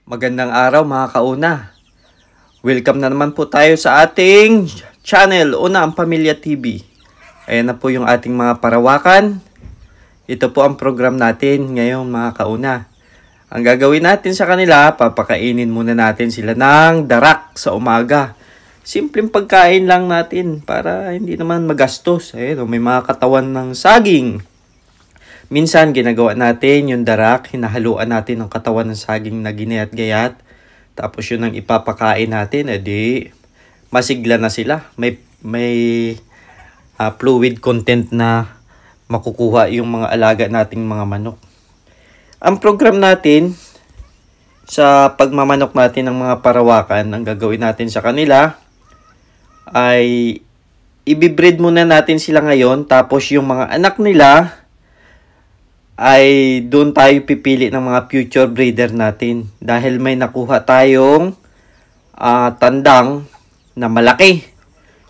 Magandang araw mga kauna. Welcome na naman po tayo sa ating channel, Una ang Pamilya TV. Ayan na po yung ating mga parawakan. Ito po ang program natin ngayon mga kauna. Ang gagawin natin sa kanila, papakainin muna natin sila ng darak sa umaga. Simpleng pagkain lang natin para hindi naman magastos. Ayan, may mga katawan ng saging. Minsan, ginagawa natin yung darak, hinahaluan natin ang katawan ng saging na ginayat-gayat. Tapos yun ang ipapakain natin, edi masigla na sila. May fluid content na makukuha yung mga alaga nating mga manok. Ang program natin sa pagmamanok natin ng mga parawakan, ang gagawin natin sa kanila ay ibibreed muna natin sila ngayon. Tapos yung mga anak nila ay doon tayo pipili ng mga future breeder natin. Dahil may nakuha tayong tandang na malaki.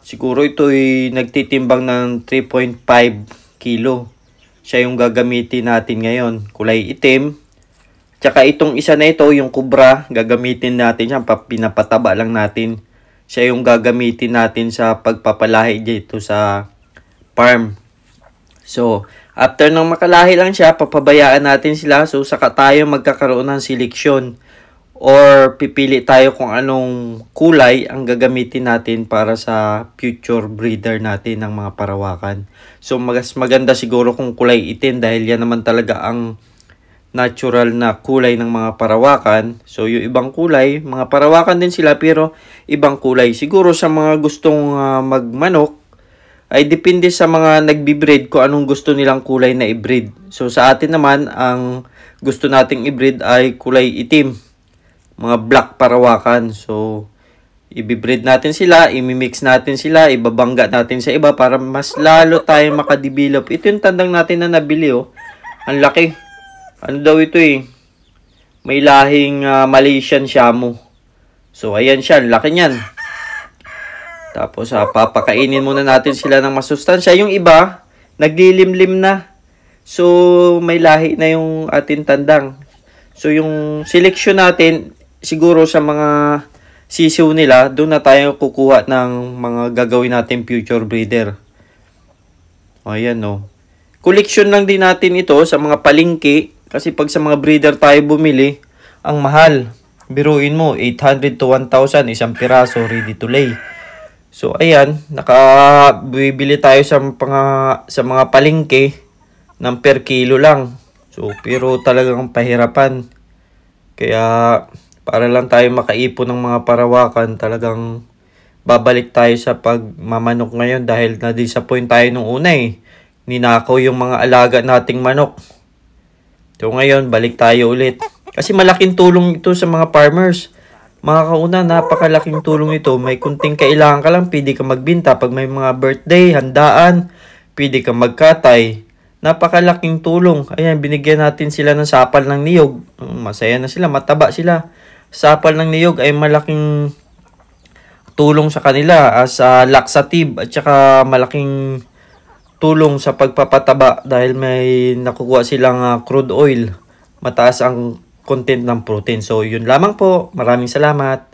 Siguro ito ay nagtitimbang ng 3.5 kilo. Siya yung gagamitin natin ngayon. Kulay itim. Tsaka itong isa na ito, yung kubra, gagamitin natin siya. Pinapataba lang natin. Siya yung gagamitin natin sa pagpapalahi dito sa farm. So, after nang makalahi lang siya, papabayaan natin sila. So, saka tayo magkakaroon ng seleksyon or pipili tayo kung anong kulay ang gagamitin natin para sa future breeder natin ng mga parawakan. So, mas maganda siguro kung kulay itim dahil yan naman talaga ang natural na kulay ng mga parawakan. So, yung ibang kulay, mga parawakan din sila pero ibang kulay. Siguro sa mga gustong magmanok, ay depende sa mga nagbi-breed kung anong gusto nilang kulay na i-breed. So sa atin naman, ang gusto nating i-breed ay kulay itim. Mga black parawakan. So i-breed natin sila, i-mix natin sila, ibabangga natin sa iba para mas lalo tayo makadevelop. Ito yung tandang natin na nabili oh. Ang laki. Ano daw ito eh? May lahing Malaysian Shamu. So ayan siya, laki niyan. Tapos papakainin muna natin sila ng masustansya. Yung iba, naglilimlim na. So, may lahi na yung ating tandang. So, yung selection natin, siguro sa mga sisiw nila, doon na tayo kukuha ng mga gagawin natin future breeder. Ayan o. Collection lang din natin ito sa mga palengke. Kasi pag sa mga breeder tayo bumili, ang mahal. Biruin mo, 800 to 1,000 isang piraso ready to lay. So, ayan, nakabibili tayo sa mga palengke ng per kilo lang. So, pero talagang pahirapan. Kaya, para lang tayo makaipon ng mga parawakan, talagang babalik tayo sa pagmamanok ngayon dahil na-disappoint tayo nung una eh. Ninakaw yung mga alaga nating manok. So, ngayon, balik tayo ulit. Kasi malaking tulong ito sa mga farmers. Mga kauna, napakalaking tulong ito. May kunting kailangan ka lang, pwede ka magbinta. Pag may mga birthday, handaan, pwede ka magkatay. Napakalaking tulong. Ayan, binigyan natin sila ng sapal ng niyog. Masaya na sila, mataba sila. Sapal ng niyog ay malaking tulong sa kanila as laxative at saka malaking tulong sa pagpapataba dahil may nakukuha silang crude oil. Mataas ang content ng protein. So, yun lamang po. Maraming salamat.